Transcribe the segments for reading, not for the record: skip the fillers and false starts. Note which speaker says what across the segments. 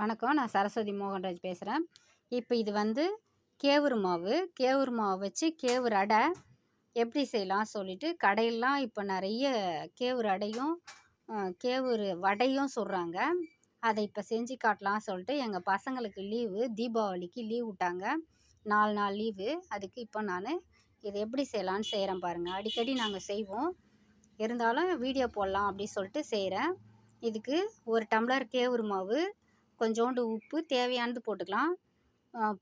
Speaker 1: வணக்கம். நான் சரஸ்வதி மோகன்ராஜ் பேசுகிறேன். இப்போ இது வந்து கேவுரு மாவு. கேவுரு மாவு வச்சு கேவுரு அடை எப்படி செய்யலாம் சொல்லிட்டு கடையிலலாம் இப்போ நிறைய கேவுரு அடையும் கேவுரு வடையும் சுடுறாங்க. அதை இப்போ செஞ்சு காட்டலாம் சொல்லிட்டு எங்கள் பசங்களுக்கு லீவு, தீபாவளிக்கு லீவ் விட்டாங்க. 4 நாள் லீவு. அதுக்கு இப்போ நான் இதை எப்படி செய்யலான்னு செய்கிறேன் பாருங்கள். அடிக்கடி நாங்கள் செய்வோம், இருந்தாலும் வீடியோ போடலாம் அப்படி சொல்லிட்டு செய்கிறேன். இதுக்கு 1 டம்ளர் கேவுரு மாவு, கொஞ்சோண்டு உப்பு, தேவையானது போட்டுக்கலாம்.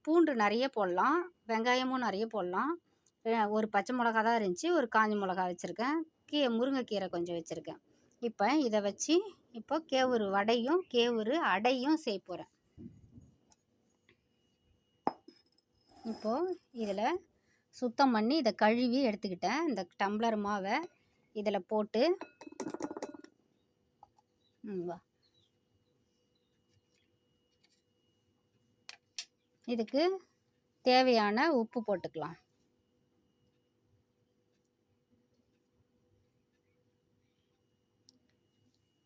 Speaker 1: பூண்டு நிறைய போடலாம், வெங்காயமும் நிறைய போடலாம். ஒரு பச்சை மிளகா தான் இருந்துச்சு, ஒரு காஞ்ச மிளகா வச்சுருக்கேன். முருங்கைக்கீரை கொஞ்சம் வச்சுருக்கேன். இப்போ இதை வச்சு இப்போ கேவுரு வடையும் கேவுரு அடையும் செய்ய போகிறேன். இப்போது இதில் சுத்தம் பண்ணி இதை கழுவி எடுத்துக்கிட்டேன். இந்த டம்ளர் மாவை இதில் போட்டு இதுக்கு தேவையான உப்பு போட்டுக்கலாம்.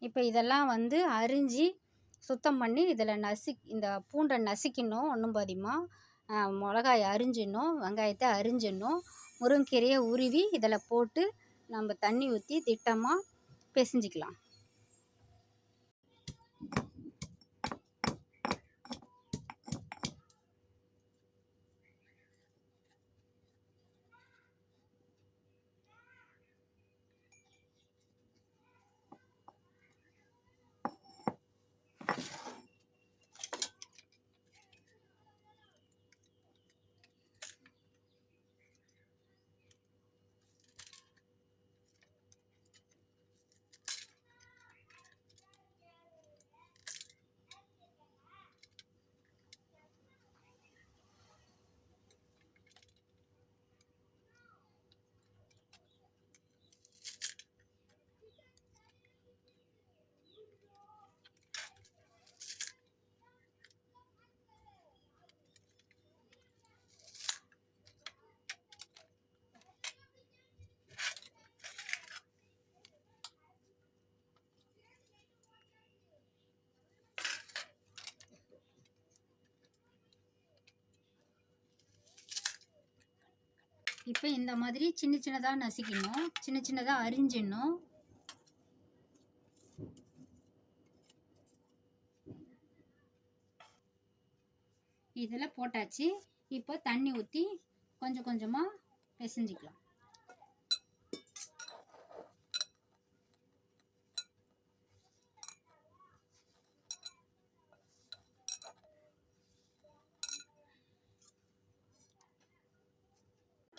Speaker 1: இப்போ இதெல்லாம் வந்து அரிஞ்சு சுத்தம் பண்ணி இதில் இந்த பூண்டை நசுக்கணும். ஒன்றும் பாதியமாக மிளகாயை அரிஞ்சிடணும், வெங்காயத்தை அரிஞ்சிடணும், முருங்கீரையை உருவி இதில் போட்டு நம்ம தண்ணி ஊற்றி திட்டமாக பிசைஞ்சிக்கலாம். இப்போ இந்த மாதிரி சின்ன சின்னதாக நசுக்கணும், சின்ன சின்னதாக அரிஞ்சிடணும். இதில் போட்டாச்சு. இப்போ தண்ணி ஊற்றி கொஞ்சம் கொஞ்சமாக பிசைஞ்சிக்கலாம்.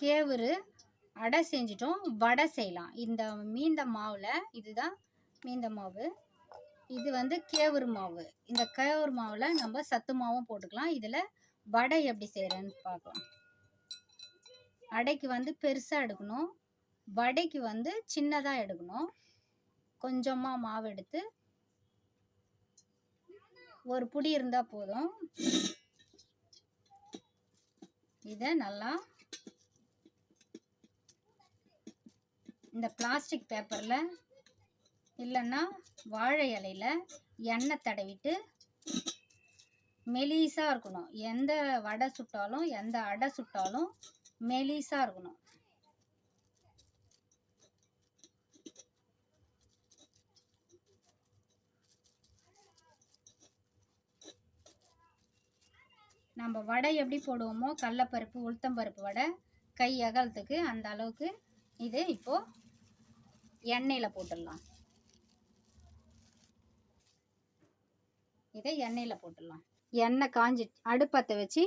Speaker 1: கேவுரு அடை செஞ்சிட்டோம், வடை செய்யலாம். இந்த மீந்த மாவில் இதுதான் மீந்த மாவு. இது வந்து கேவுரு மாவு. இந்த கேவுரு மாவில் நம்ம சத்து மாவும் போட்டுக்கலாம். இதில் வடை எப்படி செய்கிறேன்னு பார்க்கலாம். அடைக்கு வந்து பெருசாக எடுக்கணும், வடைக்கு வந்து சின்னதாக எடுக்கணும். கொஞ்சமாக மாவு எடுத்து ஒரு புடி இருந்தால் போதும். இதை நல்லா இந்த பிளாஸ்டிக் பேப்பரில் இல்லைன்னா வாழை இலையில் எண்ணெய் தடவிட்டு மெலிசாக இருக்கணும். எந்த வடை சுட்டாலும் எந்த அடை சுட்டாலும் மெலிசாக இருக்கணும். நம்ம வடை எப்படி போடுவோமோ, கடலைப்பருப்பு உளுத்தம்பருப்பு வடை கை அகலத்துக்கு, அந்த அளவுக்கு இது இப்போது எண்ணெயில் போட்டுடலாம். இதை எண்ணெயில் போட்டுடலாம். எண்ணெய் காஞ்சி அடுப்பத்தை வச்சு,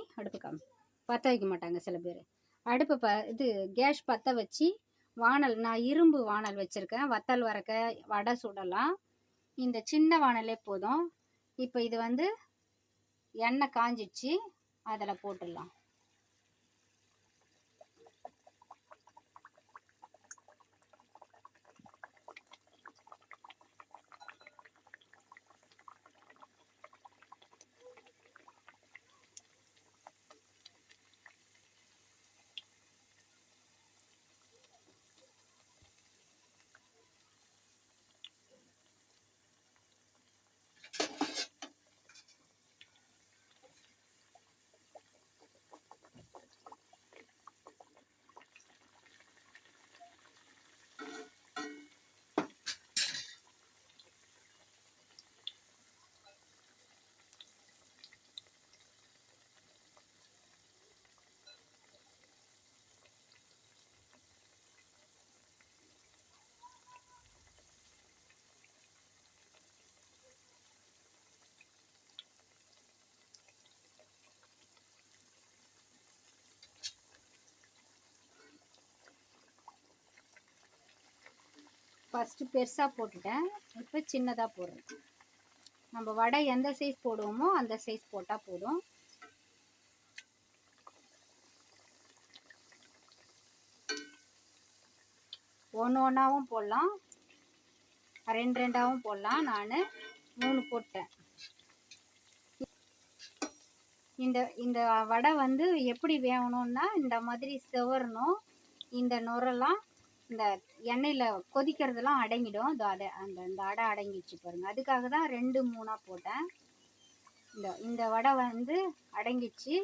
Speaker 1: பற்ற வைக்க மாட்டாங்க சில பேர். அடுப்பு கேஸ் பற்ற வச்சு வானல், நான் இரும்பு வானல் வச்சுருக்கேன். வத்தல் வறக்க வடை சுடலாம். இந்த சின்ன வானலே போதும். இப்போ இது வந்து எண்ணெய் காஞ்சிச்சு, அதில் போட்டுடலாம். ஃபஸ்ட்டு பெருசாக போட்டுட்டேன், இப்போ சின்னதாக போடுறேன். நம்ம வடை எந்த சைஸ் போடுவோமோ அந்த சைஸ் போட்டால் போதும். ஒன்று ஒன்றாவும் போடலாம், ரெண்டு ரெண்டாகவும் போடலாம். நான் 3 போட்டேன். இந்த வடை வந்து எப்படி வேகணும்னா இந்த மாதிரி செவரணும். இந்த நுரெல்லாம் இந்த எண்ணெயில் கொதிக்கிறதெல்லாம் அடங்கிடும். இந்த அடை அடங்கிடுச்சு பாருங்கள். அதுக்காக தான் 2 3 போட்டேன். இந்த வடை வந்து அடங்கிடுச்சு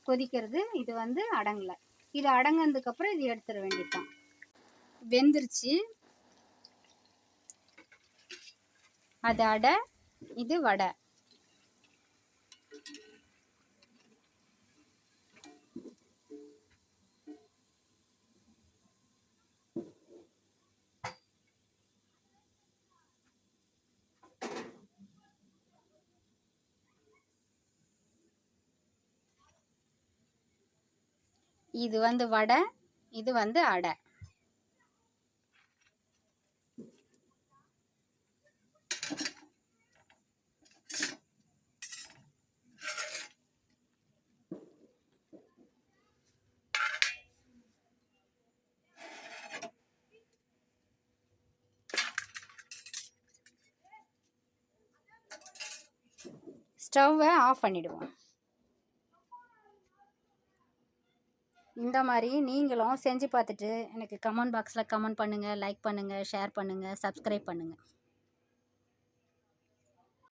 Speaker 1: கொதிக்கிறது. இது வந்து அடங்கலை. இது அடங்கினதுக்கப்புறம் இது எடுத்துட வேண்டியதுதான். வெந்துருச்சு. அது அடை, இது வடை. இது வந்து வடை, இது வந்து அடை. ஸ்டவ்வை ஆஃப் பண்ணிடுவோம். இந்த மாதிரி நீங்களும் செஞ்சு பார்த்துட்டு எனக்கு கமெண்ட் பாக்ஸில் கமெண்ட் பண்ணுங்கள், லைக் பண்ணுங்கள், ஷேர் பண்ணுங்கள், சப்ஸ்கிரைப் பண்ணுங்கள்.